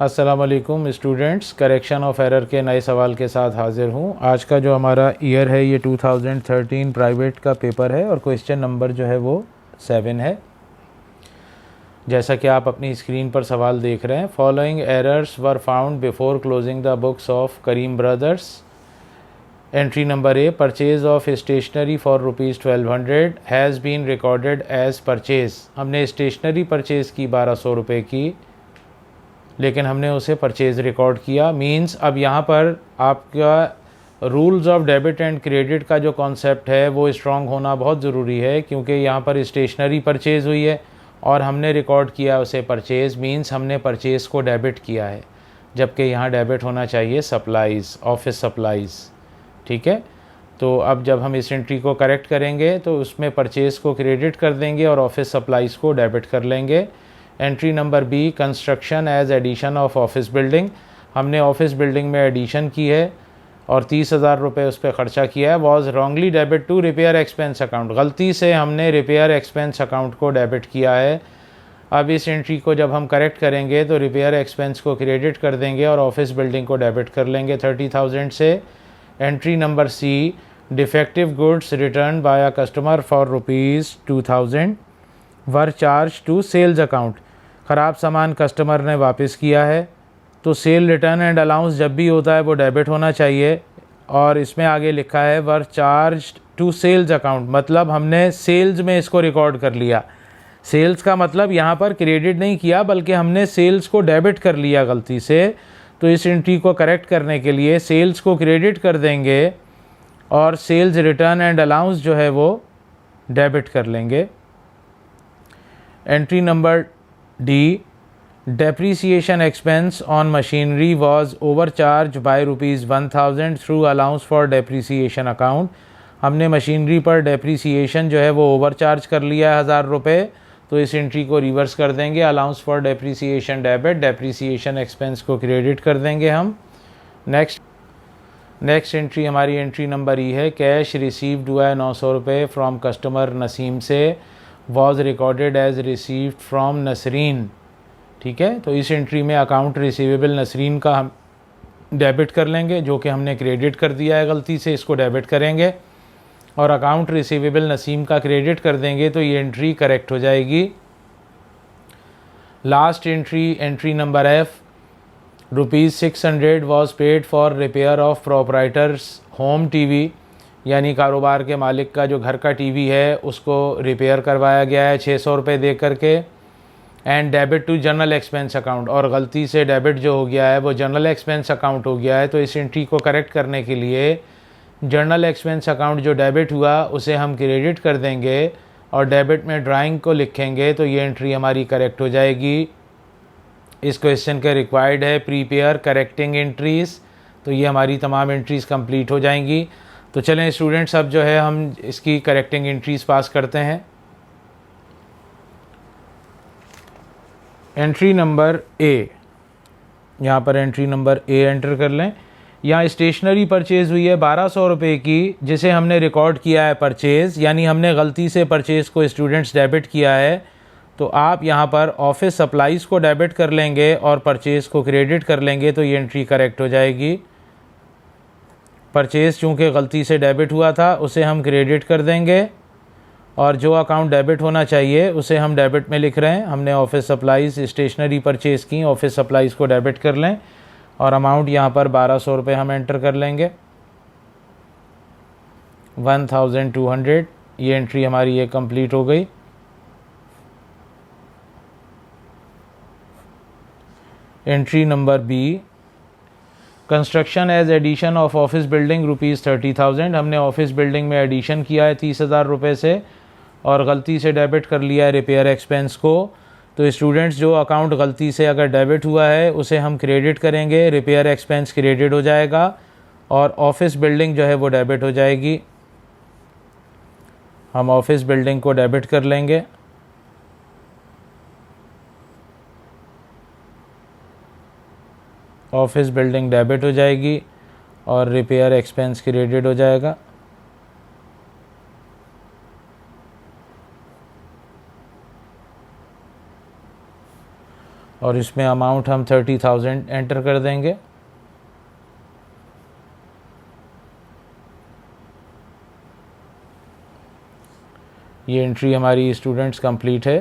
अस्सलाम वालेकुम students, correction of error के नए सवाल के साथ हाज़िर हूँ। आज का जो हमारा ईयर है ये 2013 प्राइवेट का पेपर है और क्वेश्चन नंबर जो है वो 7 है। जैसा कि आप अपनी स्क्रीन पर सवाल देख रहे हैं, following errors were found before closing the books of Karim brothers. Entry number A, purchase of stationery for ₹1200 has been recorded as purchase. हमने स्टेशनरी परचेज़ की 1200 रुपये की, लेकिन हमने उसे परचेज़ रिकॉर्ड किया। मींस अब यहाँ पर आपका rules of debit and credit का जो कॉन्सेप्ट है वो स्ट्रॉन्ग होना बहुत ज़रूरी है, क्योंकि यहाँ पर स्टेशनरी परचेज़ हुई है और हमने रिकॉर्ड किया उसे परचेज़। मींस हमने परचेज़ को डेबिट किया है, जबकि यहाँ डेबिट होना चाहिए सप्लाईज़, ऑफिस सप्लाईज़। ठीक है, तो अब जब हम इस एंट्री को करेक्ट करेंगे तो उसमें परचेज़ को क्रेडिट कर देंगे और ऑफिस सप्लाईज़ को डेबिट कर लेंगे। Entry number B, construction as addition of office building. हमने ऑफिस बिल्डिंग में एडिशन की है और 30,000 रुपये उस पर ख़र्चा किया है। Was wrongly debit to repair expense account. गलती से हमने रिपेयर एक्सपेंस अकाउंट को डेबिट किया है। अब इस एंट्री को जब हम करेक्ट करेंगे तो रिपेयर एक्सपेंस को क्रेडिट कर देंगे और ऑफिस बिल्डिंग को डेबिट कर लेंगे 30,000 से। Entry number C, defective goods return by a customer for ₹2000 were charge to sales account. ख़राब सामान कस्टमर ने वापस किया है, तो सेल रिटर्न एंड अलाउंस जब भी होता है वो डेबिट होना चाहिए। और इसमें आगे लिखा है वर चार्ज टू सेल्स अकाउंट, मतलब हमने सेल्स में इसको रिकॉर्ड कर लिया। सेल्स का मतलब यहाँ पर क्रेडिट नहीं किया, बल्कि हमने सेल्स को डेबिट कर लिया गलती से। तो इस एंट्री को करेक्ट करने के लिए सेल्स को क्रेडिट कर देंगे और सेल्स रिटर्न एंड अलाउंस जो है वो डेबिट कर लेंगे। Entry number D, depreciation expense on machinery was overcharged by ₹1000 through allowance for depreciation account। हमने मशीनरी पर डेप्रीसिएशन जो है वो ओवरचार्ज कर लिया है 1000 रुपये, तो इस एंट्री को रिवर्स कर देंगे। Allowance for depreciation debit, depreciation expense को क्रेडिट कर देंगे हम। नेक्स्ट एंट्री हमारी एंट्री नंबर ई है, कैश रिसीव्ड हुआ है 900 रुपये फ्रॉम कस्टमर नसीम से, was recorded as received from Nasreen. ठीक है, तो इस एंट्री में अकाउंट रिसीवेबल नसरीन का हम डेबिट कर लेंगे, जो कि हमने क्रेडिट कर दिया है गलती से, इसको डेबिट करेंगे और अकाउंट रिसीवेबल नसीम का क्रेडिट कर देंगे, तो ये एंट्री करेक्ट हो जाएगी। Last entry, entry number F, ₹600 was paid for repair of proprietors home TV. यानी कारोबार के मालिक का जो घर का टीवी है उसको रिपेयर करवाया गया है 600 रुपये दे करके। And debit to general expense account, और गलती से डेबिट जो हो गया है वो जनरल एक्सपेंस अकाउंट हो गया है, तो इस एंट्री को करेक्ट करने के लिए जनरल एक्सपेंस अकाउंट जो डेबिट हुआ उसे हम क्रेडिट कर देंगे और डेबिट में ड्राइंग को लिखेंगे, तो ये एंट्री हमारी करेक्ट हो जाएगी। इस क्वेश्चन के रिक्वायर्ड है प्रीपेयर करेक्टिंग एंट्रीज़, तो ये हमारी तमाम एंट्रीज़ कंप्लीट हो जाएंगी। तो चलें स्टूडेंट्स, अब जो है हम इसकी करेक्टिंग एंट्रीज़ पास करते हैं। एंट्री नंबर ए, यहाँ पर एंट्री नंबर ए एंटर कर लें। यहाँ स्टेशनरी परचेज़ हुई है 1200 रुपये की, जिसे हमने रिकॉर्ड किया है परचेज़, यानी हमने गलती से परचेज़ को स्टूडेंट्स डेबिट किया है। तो आप यहाँ पर ऑफिस सप्लाईज़ को डेबिट कर लेंगे और परचेज़ को क्रेडिट कर लेंगे, तो ये एंट्री करेक्ट हो जाएगी। परचेज़ चूँकि गलती से डेबिट हुआ था उसे हम क्रेडिट कर देंगे और जो अकाउंट डेबिट होना चाहिए उसे हम डेबिट में लिख रहे हैं। हमने ऑफिस सप्लाईज़ स्टेशनरी परचेज़ की, ऑफिस सप्लाईज़ को डेबिट कर लें और अमाउंट यहाँ पर 1200 रुपये हम एंटर कर लेंगे, 1200। ये एंट्री हमारी ये कंप्लीट हो गई। Entry number B, construction as addition of office building ₹30,000। हमने ऑफिस बिल्डिंग में एडिशन किया है 30,000 रुपये से और गलती से डेबिट कर लिया है रिपेयर एक्सपेंस को। तो स्टूडेंट्स, जो अकाउंट गलती से अगर डेबिट हुआ है उसे हम क्रेडिट करेंगे, रिपेयर एक्सपेंस क्रेडिट हो जाएगा और ऑफिस बिल्डिंग जो है वो डेबिट हो जाएगी। हम ऑफिस बिल्डिंग को डेबिट कर लेंगे। ऑफिस बिल्डिंग डेबिट हो जाएगी और रिपेयर एक्सपेंस क्रेडिट हो जाएगा। और इसमें अमाउंट हम 30,000 एंटर कर देंगे। ये एंट्री हमारी स्टूडेंट्स कंप्लीट है।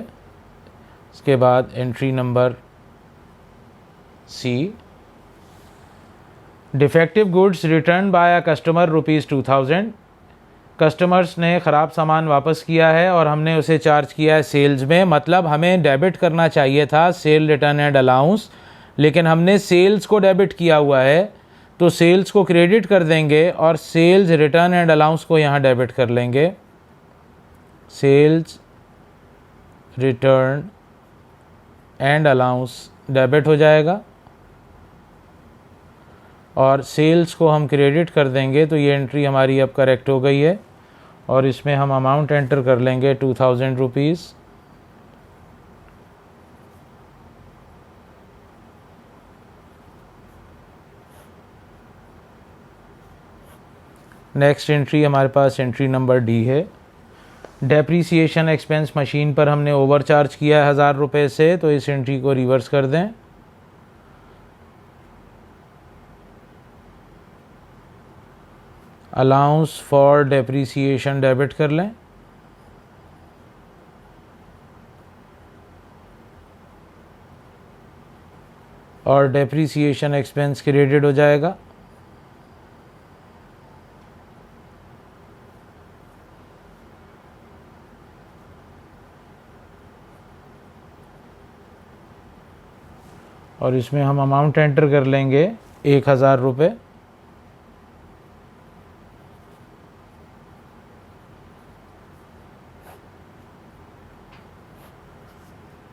इसके बाद entry number C, defective goods return by a customer ₹2000। Customers ने ख़राब सामान वापस किया है और हमने उसे चार्ज किया है सेल्स में, मतलब हमें डेबिट करना चाहिए था सेल रिटर्न एंड अलाउंस, लेकिन हमने सेल्स को डेबिट किया हुआ है, तो सेल्स को क्रेडिट कर देंगे और सेल्स रिटर्न एंड अलाउंस को यहाँ डेबिट कर लेंगे। Sales return and allowance debit हो जाएगा और सेल्स को हम क्रेडिट कर देंगे, तो ये एंट्री हमारी अब करेक्ट हो गई है और इसमें हम अमाउंट एंटर कर लेंगे 2000 रुपीज़। नेक्स्ट एंट्री हमारे पास एंट्री नंबर डी है। डेप्रीसिएशन एक्सपेंस मशीन पर हमने ओवर चार्ज किया है 1000 रुपये से, तो इस एंट्री को रिवर्स कर दें। अलाउंस फॉर डेप्रीसिएशन डेबिट कर लें और डेप्रीसिएशन एक्सपेंस क्रेडिट हो जाएगा। और इसमें हम अमाउंट एंटर कर लेंगे 1000 रुपये।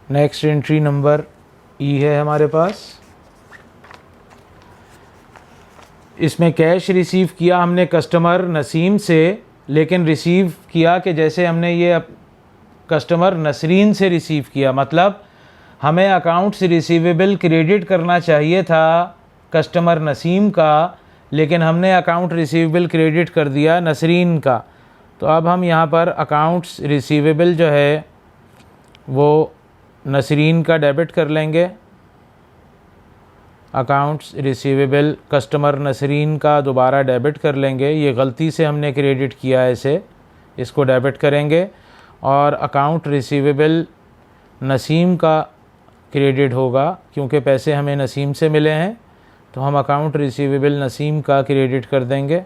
नेक्स्ट एंट्री नंबर ई है हमारे पास। इसमें कैश रिसीव किया हमने कस्टमर नसीम से, लेकिन रिसीव किया कि जैसे हमने ये कस्टमर नसरीन से रिसीव किया, मतलब हमें अकाउंट्स रिसीवेबल क्रेडिट करना चाहिए था कस्टमर नसीम का, लेकिन हमने अकाउंट रिसीवेबल क्रेडिट कर दिया नसरीन का। तो अब हम यहाँ पर अकाउंट्स रिसीवेबल जो है वो नसरीन का डेबिट कर लेंगे। अकाउंट्स रिसीवेबल कस्टमर नसरीन का दोबारा डेबिट कर लेंगे, ये गलती से हमने क्रेडिट किया है इसे, इसको डेबिट करेंगे और अकाउंट रिसीवेबल नसीम का क्रेडिट होगा, क्योंकि पैसे हमें नसीम से मिले हैं, तो हम अकाउंट रिसीवेबल नसीम का क्रेडिट कर देंगे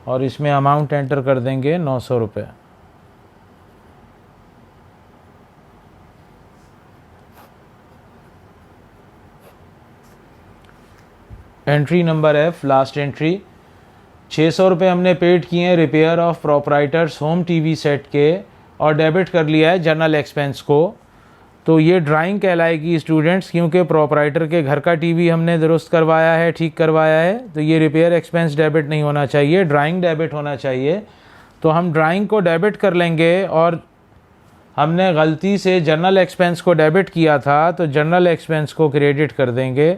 और इसमें अमाउंट एंटर कर देंगे 900 रुपये। Entry number F, last entry, 600 रुपये हमने पेड किए हैं repair of proprietors home TV set के और डेबिट कर लिया है जर्नल एक्सपेंस को। तो ये ड्राइंग कहलाएगी स्टूडेंट्स, क्योंकि प्रोप्राइटर के घर का टीवी हमने दुरुस्त करवाया है, ठीक करवाया है, तो ये रिपेयर एक्सपेंस डेबिट नहीं होना चाहिए, ड्राइंग डेबिट होना चाहिए। तो हम ड्राइंग को डेबिट कर लेंगे और हमने गलती से जर्नल एक्सपेंस को डेबिट किया था, तो जर्नल एक्सपेंस को क्रेडिट कर देंगे,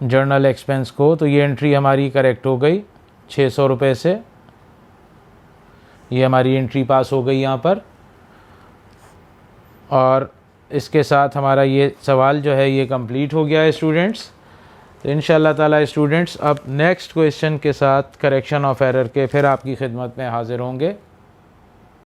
जर्नल एक्सपेंस को। तो ये एंट्री हमारी करेक्ट हो गई 600 रुपये से, ये हमारी एंट्री पास हो गई यहाँ पर। और इसके साथ हमारा ये सवाल जो है ये कंप्लीट हो गया है स्टूडेंट्स। तो इंशाअल्लाह ताला स्टूडेंट्स अब नेक्स्ट क्वेश्चन के साथ करेक्शन ऑफ एरर के फिर आपकी खिदमत में हाज़िर होंगे।